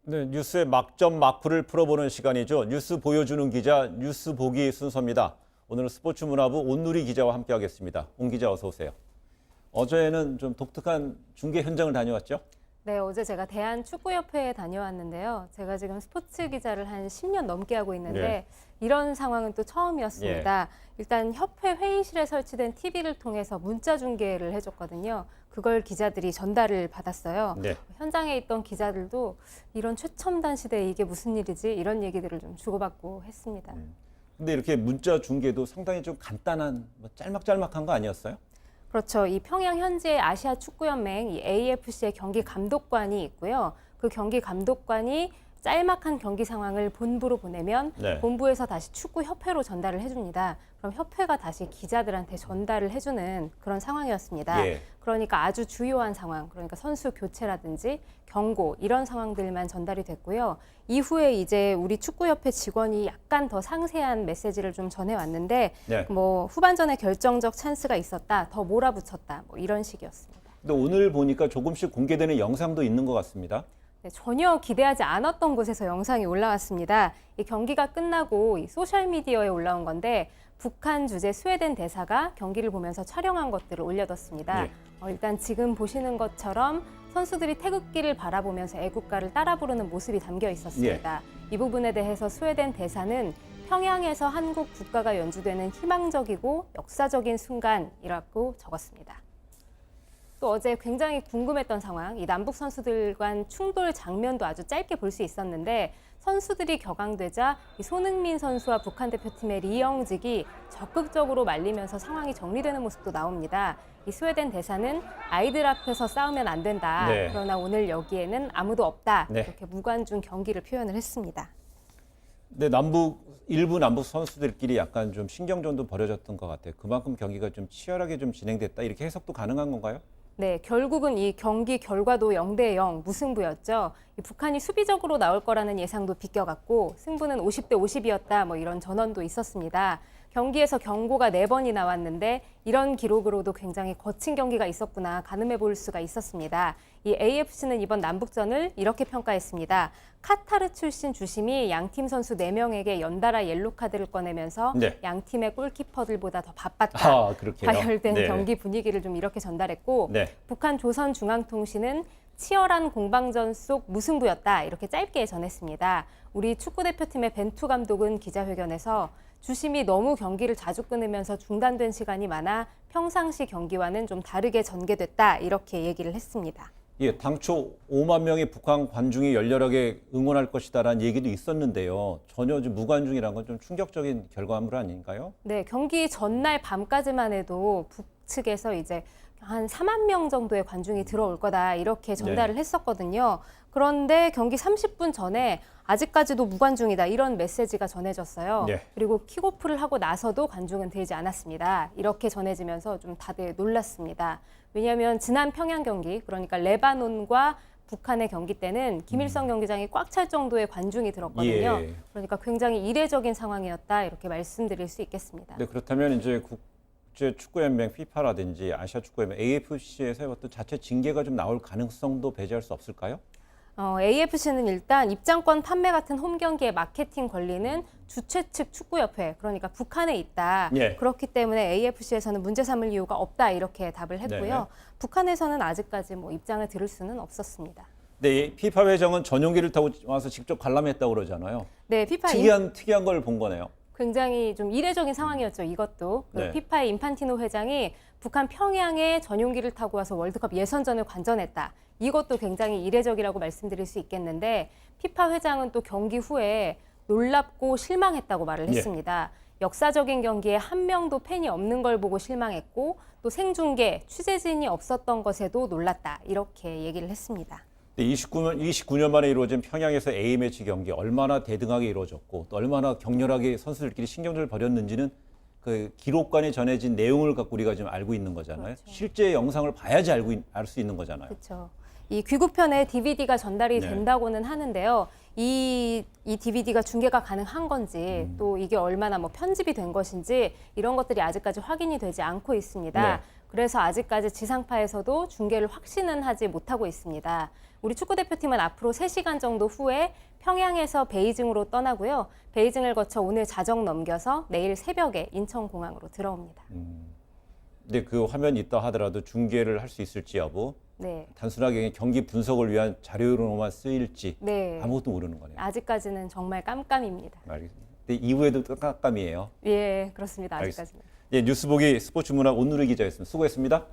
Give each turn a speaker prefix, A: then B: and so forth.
A: 네, 뉴스의 막점 막후를 풀어보는 시간이죠. 뉴스 보여주는 기자, 뉴스 보기 순서입니다. 오늘은 스포츠 문화부 온누리 기자와 함께하겠습니다. 온 기자 어서 오세요. 어제는 좀 독특한 중계 현장을 다녀왔죠?
B: 네, 어제 제가 대한축구협회에 다녀왔는데요. 제가 지금 스포츠 기자를 한 10년 넘게 하고 있는데
A: 네.
B: 이런 상황은 또 처음이었습니다. 일단 협회 회의실에 설치된 TV를 통해서 문자 중계를 해줬거든요. 그걸 기자들이 전달을 받았어요.
A: 네.
B: 현장에 있던 기자들도 이런 최첨단 시대에 이게 무슨 일이지? 이런 얘기들을 좀 주고받고 했습니다.
A: 근데 이렇게 문자 중계도 상당히 좀 간단한, 짤막짤막한 거 아니었어요?
B: 그렇죠. 이 평양 현지의 아시아 축구연맹 이 AFC의 경기 감독관이 있고요. 그 경기 감독관이 짤막한 경기 상황을 본부로 보내면
A: 네.
B: 본부에서 다시 축구협회로 전달을 해줍니다. 그럼 협회가 다시 기자들한테 전달을 해주는 그런 상황이었습니다.
A: 예.
B: 그러니까 아주 주요한 상황, 그러니까 선수 교체라든지 경고 이런 상황들만 전달이 됐고요. 이후에 이제 우리 축구협회 직원이 약간 더 상세한 메시지를 좀 전해왔는데
A: 네.
B: 뭐 후반전에 결정적 찬스가 있었다, 더 몰아붙였다, 뭐 이런 식이었습니다.
A: 근데 오늘 보니까 조금씩 공개되는 영상도 있는 것 같습니다.
B: 네, 전혀 기대하지 않았던 곳에서 영상이 올라왔습니다. 이 경기가 끝나고 이 소셜미디어에 올라온 건데 북한 주재 스웨덴 대사가 경기를 보면서 촬영한 것들을 올려뒀습니다.
A: 네.
B: 일단 지금 보시는 것처럼 선수들이 태극기를 바라보면서 애국가를 따라 부르는 모습이 담겨 있었습니다. 이 부분에 대해서 스웨덴 대사는 평양에서 한국 국가가 연주되는 희망적이고 역사적인 순간이라고 적었습니다. 또 어제 굉장히 궁금했던 상황, 이 남북 선수들 간 충돌 장면도 아주 짧게 볼 수 있었는데 선수들이 격앙되자 이 손흥민 선수와 북한 대표팀의 리영직이 적극적으로 말리면서 상황이 정리되는 모습도 나옵니다. 이 스웨덴 대사는 아이들 앞에서 싸우면 안 된다.
A: 네.
B: 그러나 오늘 여기에는 아무도 없다.
A: 네.
B: 이렇게 무관중 경기를 표현을 했습니다.
A: 근데 일부 남북 선수들끼리 약간 좀 신경전도 벌어졌던 것 같아요. 그만큼 경기가 좀 치열하게 좀 진행됐다. 이렇게 해석도 가능한 건가요?
B: 네, 결국은 이 경기 결과도 0대0 무승부였죠. 이 북한이 수비적으로 나올 거라는 예상도 비껴갔고 승부는 50대 50이었다. 뭐 이런 전언도 있었습니다. 경기에서 경고가 4번이 나왔는데 이런 기록으로도 굉장히 거친 경기가 있었구나 가늠해 볼 수가 있었습니다. 이 AFC는 이번 남북전을 이렇게 평가했습니다. 카타르 출신 주심이 양팀 선수 4명에게 연달아 옐로카드를 꺼내면서
A: 네.
B: 양팀의 골키퍼들보다 더 바빴다.
A: 아, 그렇게요?
B: 과열된
A: 네.
B: 경기 분위기를 좀 이렇게 전달했고
A: 네.
B: 북한 조선중앙통신은 치열한 공방전 속 무승부였다 이렇게 짧게 전했습니다. 우리 축구대표팀의 벤투 감독은 기자회견에서 주심이 너무 경기를 자주 끊으면서 중단된 시간이 많아 평상시 경기와는 좀 다르게 전개됐다 이렇게 얘기를 했습니다.
A: 예, 당초 5만 명의 북한 관중이 열렬하게 응원할 것이다라는 얘기도 있었는데요. 전혀 좀 무관중이라는 건 좀 충격적인 결과물 아닌가요?
B: 네, 경기 전날 밤까지만 해도 북측에서 이제 한 4만 명 정도의 관중이 들어올 거다 이렇게 전달을 했었거든요. 그런데 경기 30분 전에 아직까지도 무관중이다 이런 메시지가 전해졌어요.
A: 네.
B: 그리고 킥오프를 하고 나서도 관중은 들지 않았습니다. 이렇게 전해지면서 좀 다들 놀랐습니다. 왜냐하면 지난 평양 경기, 그러니까 레바논과 북한의 경기 때는 김일성 경기장이 꽉 찰 정도의 관중이 들었거든요.
A: 예.
B: 그러니까 굉장히 이례적인 상황이었다 이렇게 말씀드릴 수 있겠습니다.
A: 네, 그렇다면 이제 국제 축구연맹 FIFA라든지 아시아 축구연맹 AFC에서 어떤 자체 징계가 좀 나올 가능성도 배제할 수 없을까요?
B: AFC는 일단 입장권 판매 같은 홈 경기의 마케팅 권리는 주최 측 축구협회, 그러니까 북한에 있다.
A: 예.
B: 그렇기 때문에 AFC에서는 문제 삼을 이유가 없다 이렇게 답을 했고요.
A: 네네.
B: 북한에서는 아직까지 뭐 입장을 들을 수는 없었습니다.
A: 네, FIFA 회장은 전용기를 타고 와서 직접 관람했다고 그러잖아요.
B: 네, FIFA
A: 특이한 걸 본 거네요.
B: 굉장히 좀 이례적인 상황이었죠. 이것도 그
A: 네.
B: 피파의 인판티노 회장이 북한 평양에 전용기를 타고 와서 월드컵 예선전을 관전했다. 이것도 굉장히 이례적이라고 말씀드릴 수 있겠는데 피파 회장은 또 경기 후에 놀랍고 실망했다고 말을 했습니다. 역사적인 경기에 한 명도 팬이 없는 걸 보고 실망했고 또 생중계, 취재진이 없었던 것에도 놀랐다. 이렇게 얘기를 했습니다.
A: 29년 만에 이루어진 평양에서 A매치 경기 얼마나 대등하게 이루어졌고 또 얼마나 격렬하게 선수들끼리 신경전을 벌였는지는 그 기록관에 전해진 내용을 갖고 우리가 지금 알고 있는 거잖아요.
B: 그렇죠.
A: 실제 영상을 봐야지 알 수 있는 거잖아요.
B: 그렇죠. 이 귀국편에 DVD가 전달이
A: 네.
B: 된다고는 하는데요. 이 DVD가 중계가 가능한 건지 또 이게 얼마나 뭐 편집이 된 것인지 이런 것들이 아직까지 확인이 되지 않고 있습니다.
A: 네.
B: 그래서 아직까지 지상파에서도 중계를 확신은 하지 못하고 있습니다. 우리 축구대표팀은 앞으로 3시간 정도 후에 평양에서 베이징으로 떠나고요. 베이징을 거쳐 오늘 자정 넘겨서 내일 새벽에 인천공항으로 들어옵니다.
A: 근데 그 화면이 있다 하더라도 중계를 할 수 있을지 여부,
B: 네.
A: 단순하게 경기 분석을 위한 자료로만 쓰일지
B: 네.
A: 아무것도 모르는 거네요.
B: 아직까지는 정말 깜깜입니다.
A: 알겠습니다. 근데 이후에도 깜깜이에요.
B: 예, 그렇습니다. 아직까지는.
A: 예, 뉴스보기 스포츠문화 온누리 기자였습니다. 수고했습니다.